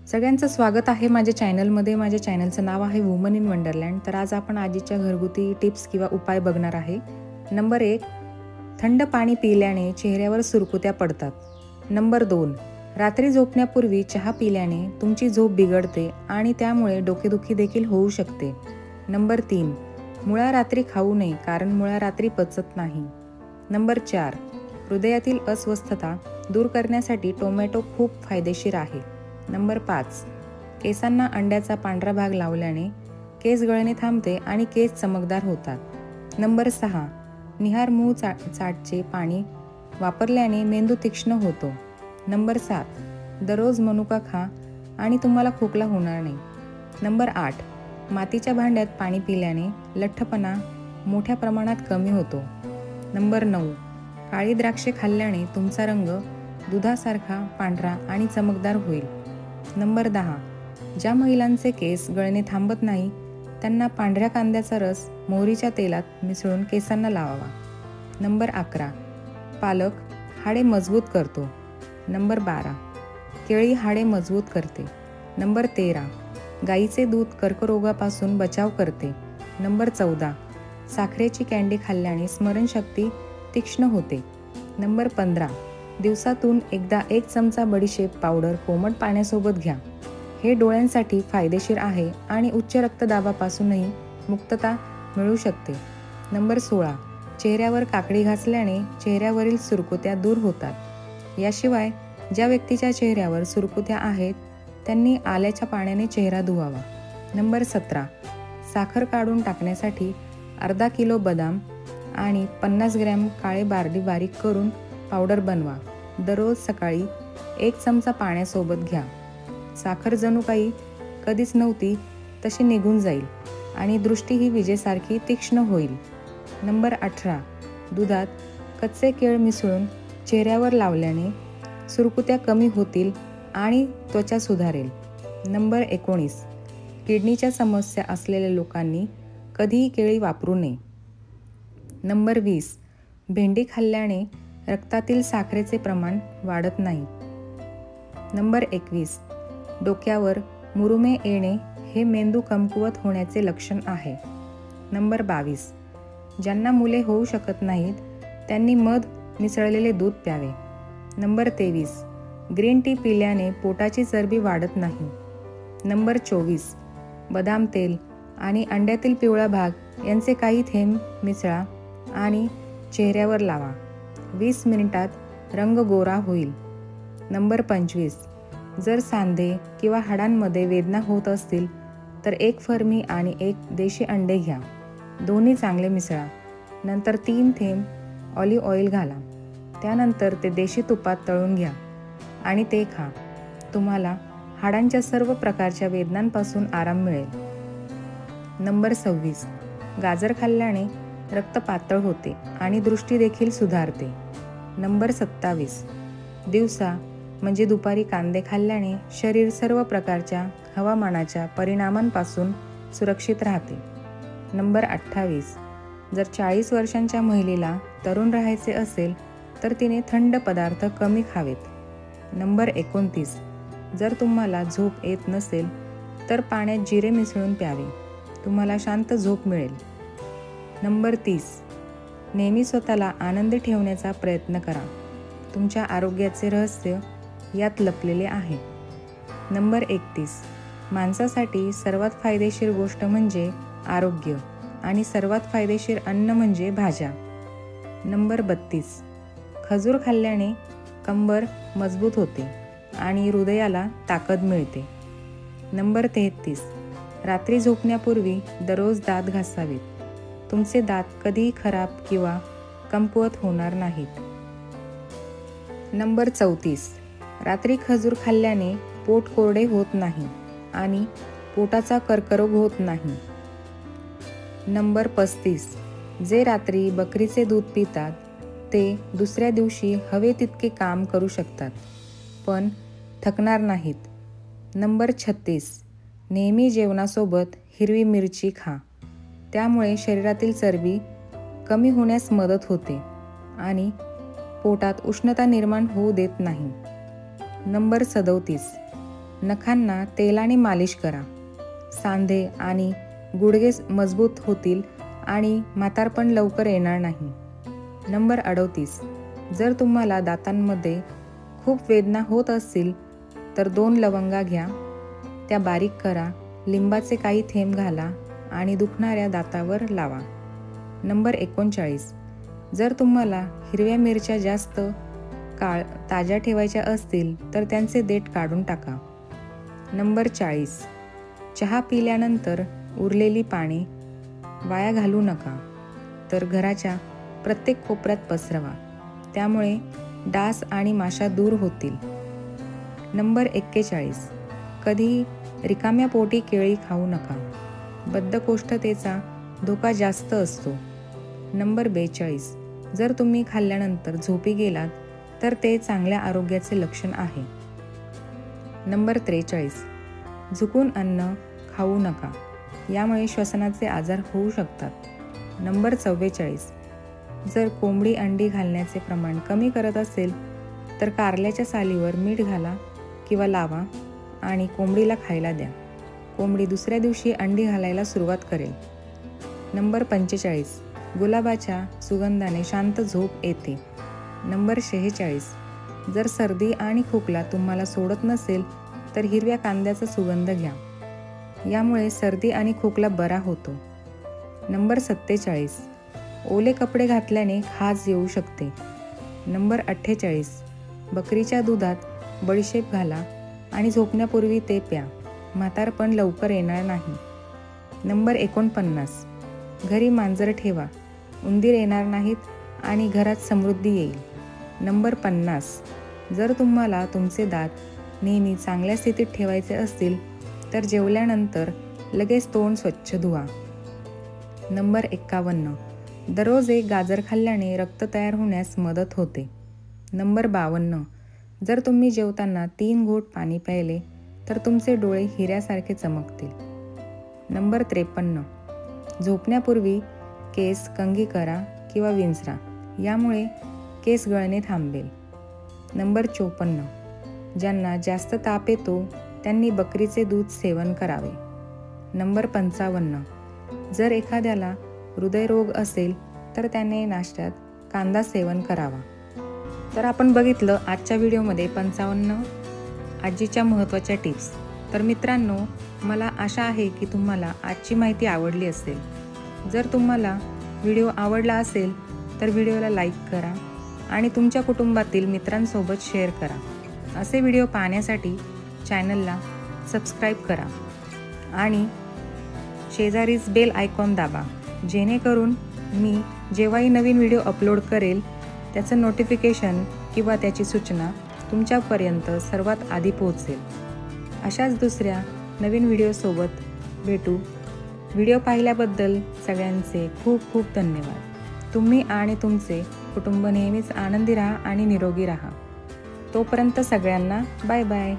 सगळ्यांचं स्वागत आहे माझ्या चॅनलमध्ये. माझ्या चॅनलचं नाव आहे वुमन इन वंडरलँड. तर आज आपण आजीच्या घरगुती टिप्स किंवा उपाय बघणार आहे. नंबर 1, थंड पाणी पिल्याने चेहऱ्यावर सुरकुत्या पडतात. नंबर 2, रात्री झोपण्यापूर्वी चहा पिल्याने तुमची झोप बिघडते आणि त्यामुळे डोकेदुखी देखील होऊ शकते. नंबर 3, मुळा रात्री खाऊ नये कारण मुळा रात्री पचत नाही. नंबर 4, हृदयातील अस्वस्थता दूर करण्यासाठी टोमॅटो खूप फायदेशीर आहे. नंबर 5, केसांना अंड्याचा पांढरा भाग लावल्याने केस गळणे थांबते आणि केस चमकदार होतात. नंबर 6, निहार मूळ चाटचे पाणी वापरल्याने मेंदू तीक्ष्ण होतो. नंबर 7, दररोज मनुका खा आणि तुम्हाला खोकला होणार नाही. नंबर 8, मातीच्या भांड्यात पाणी पिल्याने लठ्ठपणा मोठ्या प्रमाणात कमी होतो. नंबर 9, काळी द्राक्षे खाल्ल्याने तुमचा रंग दुधासारखा पांढरा आणि चमकदार होईल. नंबर 10, ज्या महिलांचे केस गळणे थांबत नाही त्यांना पांढऱ्या कांद्याचा रस मोहरीच्या तेलात मिसळून केसांना लावावा. नंबर 11, पालक हाडे मजबूत करतो. नंबर 12, केळी हाडे मजबूत करते. नंबर 13, गाईचे दूध कर्करोगापासून बचाव करते. नंबर 14, साखरेची कँडी खाल्ल्याने स्मरणशक्ती तीक्ष्ण होते. नंबर 15, दिवसातून एकदा 1 चमचा बडीशेप पावडर कोमट पाण्यासोबत घ्या. हे डोळ्यांसाठी फायदेशीर आहे आणि उच्च रक्तदाबापासूनही मुक्तता मिळू शकते. नंबर 16, चेहऱ्यावर काकडी घासल्याने चेहऱ्यावरील सुरकुत्या दूर होतात. याशिवाय ज्या व्यक्तीच्या चेहऱ्यावर सुरकुत्या आहेत त्यांनी आल्याच्या पाण्याने चेहरा धुवावा. नंबर 17, साखर काढून टाकण्यासाठी अर्धा किलो बदाम आणि 50 ग्रॅम काळे बार्ली बारीक करून पावडर बनवा. दररोज सकाळी 1 चमचा पाण्यासोबत घ्या. साखर जणू काही कधीच नव्हती तशी निघून जाईल आणि दृष्टी ही विजेसारखी तीक्ष्ण होईल. नंबर 18, दुधात कच्चे केळ मिसळून चेहऱ्यावर लावल्याने सुरकुत्या कमी होतील आणि त्वचा सुधारेल. नंबर 19, किडनीच्या समस्या असलेल्या लोकांनी कधीही केळी वापरू नये. नंबर 20, भेंडी खाल्ल्याने रक्तातील साखरेचे प्रमाण वाढत नाही. नंबर 21, डोक्यावर मुरुमे येणे हे मेंदू कमकुवत होण्याचे लक्षण आहे. नंबर 22, ज्यांना मुले होऊ शकत नाहीत त्यांनी मध मिसळलेले दूध प्यावे. नंबर 23, ग्रीन टी पिल्याने पोटाची चरबी वाढत नाही. नंबर 24, बदाम तेल आणि अंड्यातील पिवळा भाग यांचे काही थेंब मिसळा आणि चेहऱ्यावर लावा. 20 मिनिटात रंग गोरा होईल. नंबर 25, जर सांधे किंवा हाडांमध्ये वेदना होत असतील तर 1 फर्मी आणि 1 देशी अंडे घ्या. दोन्ही चांगले मिसळा. नंतर 3 थेंब ऑलिव्ह ऑइल घाला. त्यानंतर ते देशी तुपात तळून घ्या आणि ते खा. तुम्हाला हाडांच्या सर्व प्रकारच्या वेदनांपासून आराम मिळेल. नंबर 26, गाजर खाल्ल्याने रक्त पातळ होते आणि दृष्टी देखील सुधारते. नंबर 27, दिवसा म्हणजे दुपारी कांदे खाल्ल्याने शरीर सर्व प्रकारच्या हवामानाच्या परिणामांपासून सुरक्षित राहते. नंबर 28, जर 40 वर्षांच्या महिलेला तरुण राहायचे असेल तर तिने थंड पदार्थ कमी खावेत. नंबर 29, जर तुम्हाला झोप येत नसेल तर पाण्यात जिरे मिसळून प्यावे. तुम्हाला शांत झोप मिळेल. नंबर 30, नेहमी स्वतःला आनंदी ठेवण्याचा प्रयत्न करा. तुमच्या आरोग्याचे रहस्य यात लपलेले आहे. नंबर 31, माणसासाठी सर्वात फायदेशीर गोष्ट म्हणजे आरोग्य आणि सर्वात फायदेशीर अन्न म्हणजे भाज्या. नंबर 32, खजूर खाल्ल्याने कंबर मजबूत होते आणि हृदयाला ताकद मिळते. नंबर 33, रात्री झोपण्यापूर्वी दररोज दात घासावेत. तुमचे दात कधीही खराब किंवा कमकुवत होणार नाहीत. नंबर 34, रात्री खजूर खाल्ल्याने पोट कोरडे होत नाही आणि पोटाचा कर्करोग होत नाही. नंबर 35, जे रात्री बकरीचे दूध पितात ते दुसऱ्या दिवशी हवे तितके काम करू शकतात पण थकणार नाहीत. नंबर 36, नेहमी जेवणासोबत हिरवी मिरची खा. त्यामुळे शरीरातील चरबी कमी होण्यास मदत होते आणि पोटात उष्णता निर्माण होऊ देत नाही. नंबर 37, नखांना तेलाने मालिश करा. सांधे आणि गुडघे मजबूत होतील आणि म्हातारपण लवकर येणार नाही. नंबर 38. जर तुम्हाला दातांमध्ये खूप वेदना होत असतील तर 2 लवंगा घ्या, त्या बारीक करा, लिंबाचे काही थेंब घाला आणि दुखणाऱ्या दातावर लावा. नंबर 39. जर तुम्हाला हिरव्या मिरच्या जास्त काळ ताज्या ठेवायच्या असतील तर त्यांचे देठ काढून टाका. नंबर 40. चहा पिल्यानंतर उरलेली पाने वाया घालू नका, तर घराच्या प्रत्येक कोपऱ्यात पसरवा. त्यामुळे डास आणि माशा दूर होतील. नंबर 41. कधीही रिकाम्या पोटी केळी खाऊ नका. बद्धकोष्ठतेचा धोका जास्त असतो. नंबर 42. जर तुम्ही खाल्ल्यानंतर झोपी गेलात तर ते चांगल्या आरोग्याचे लक्षण आहे. नंबर 43. झुकून अन्न खाऊ नका, यामुळे श्वसनाचे आजार होऊ शकतात. नंबर 44. जर कोंबडी अंडी घालण्याचे प्रमाण कमी करत असेल तर कारल्याच्या सालीवर मीठ घाला किंवा लावा आणि कोंबडीला खायला द्या. कोंबडी दुसऱ्या दिवशी अंडी घालायला सुरुवात करेल. नंबर 45. गुलाबाच्या सुगंधाने शांत झोप येते. नंबर 46. जर सर्दी आणि खोकला तुम्हाला सोडत नसेल तर हिरव्या कांद्याचा सुगंध घ्या, यामुळे सर्दी आणि खोकला बरा होतो. नंबर 47. ओले कपडे घातल्याने खाज येऊ शकते. नंबर 48. बकरीच्या दुधात बडीशेप घाला आणि झोपण्यापूर्वी ते प्या, म्हातारपण लवकर येणार नाही. नंबर 49. घरी मांजर ठेवा, उंदीर येणार नाहीत आणि घरात समृद्धी येईल. नंबर 50. जर तुम्हाला तुमचे दात नेहमी चांगल्या स्थितीत ठेवायचे असतील तर जेवल्यानंतर लगेच तोंड स्वच्छ धुवा. नंबर 51. दररोज एक गाजर खाल्ल्याने रक्त तयार होण्यास मदत होते. नंबर 52. जर तुम्ही जेवताना 3 घोट पाणी प्यायले तर तुमचे डोळे हिऱ्यासारखे चमकतील. नंबर 53. झोपण्यापूर्वी केस कंघी करा किंवा विंचरा, यामुळे केस गळणे थांबेल. नंबर 54. ज्यांना जास्त ताप येतो त्यांनी बकरीचे दूध सेवन करावे. नंबर 55. जर एखाद्याला हृदयरोग असेल तर त्याने नाश्त्यात कांदा सेवन करावा. तर आपण बघितलं आजच्या व्हिडिओमध्ये 55 आजीच्या महत्त्वाच्या टिप्स. तर मित्रांनो, मला आशा आहे की तुम्हाला आजची माहिती आवडली असेल. जर तुम्हाला व्हिडिओ आवडला असेल तर व्हिडिओला लाईक करा आणि तुमच्या कुटुंबातील मित्रांसोबत शेअर करा. असे व्हिडिओ पाहण्यासाठी चॅनलला सबस्क्राईब करा आणि शेजारीच बेल आयकॉन दाबा, जेणेकरून मी जेव्हाही नवीन व्हिडिओ अपलोड करेल त्याचं नोटिफिकेशन किंवा त्याची सूचना तुमच्यापर्यंत सर्वात आधी पोहोचेल. अशाच दुसऱ्या नवीन व्हिडिओसोबत भेटू. व्हिडिओ पाहिल्याबद्दल सगळ्यांचे खूप खूप धन्यवाद. तुम्ही आणि तुमचे कुटुंब नेहमीच आनंदी राहा आणि निरोगी राहा. तोपर्यंत सगळ्यांना बाय बाय.